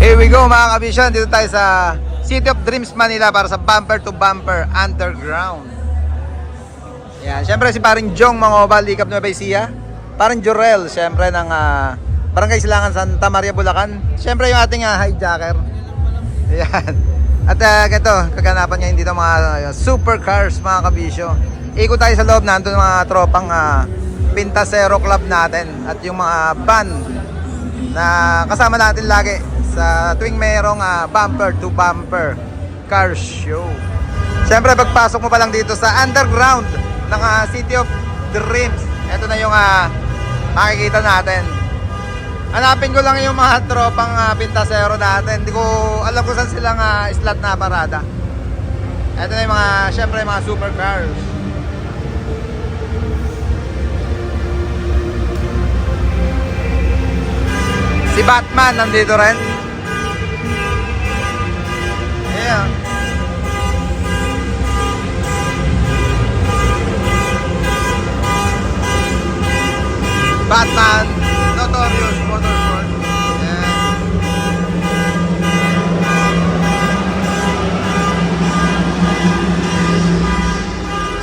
Here we go mga kabisyon, dito tayo sa City of Dreams, Manila para sa Bumper to Bumper Underground. Yan, syempre si paring Jong Mangobal, Likap Nueva Ecija. Paring Jorel, syempre ng Barangay Silangan, Santa Maria, Bulacan. Syempre yung ating hijacker. Yan. At ganito, kaganapan ngayon dito mga supercars mga kabisyo. Ikot tayo sa loob, nandun mga tropang Pintasero Club natin. At yung mga band na kasama natin lagi sa tuwing mayroong bumper to bumper car show. Siyempre pagpasok mo pa lang dito sa underground ng City of Dreams, ito na yung makikita natin. Hanapin ko lang yung mga tropang Pintasero natin. Hindi ko alam kung saan silang slot na parada. Ito na yung mga, siyempre mga supercars. Si Batman nandito rin. Yeah. Batman Notorious Motorsport. Yeah.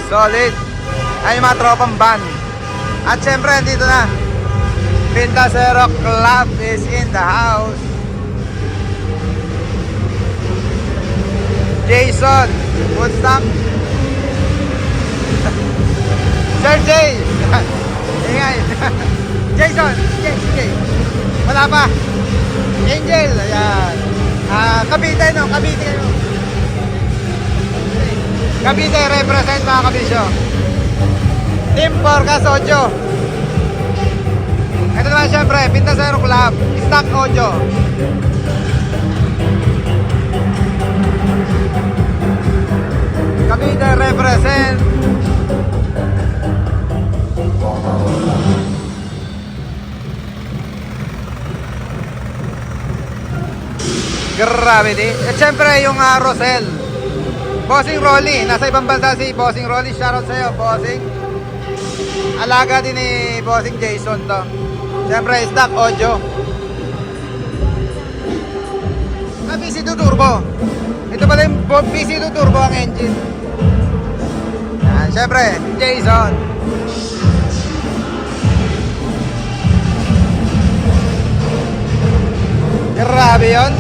Solid. Ay yung mga tropang band. At syempre dito na Pintasero Club is in the house. Jason, Woodstock. Sir Jay. Ingay. Jason, Jay. Wala pa. Angel, ayan. Cavite, no? Cavite kayo. Cavite represent mga kabisyo. Team Porcas Audio. Ito naman syempre, Pintasero Club, Stock Audio. Cavite represent. Gravity. At syempre yung Rosel. Bossing Rolly, nasa ibang bansa si Bossing Rolly. Shoutout sa'yo, Bossing. Alaga din ni Bossing Jason to. Siyempre, stock audio. PC2 turbo. Ito pala yung PC2 turbo ang engine. Yan, siyempre, Jason. Grabe yun.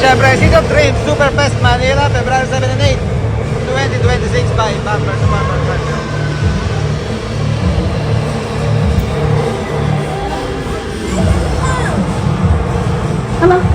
Siyempre, City of Dreams, Superfest Manila, February 7 and 8, 2026 by Bumper to Bumper Partner. Hello.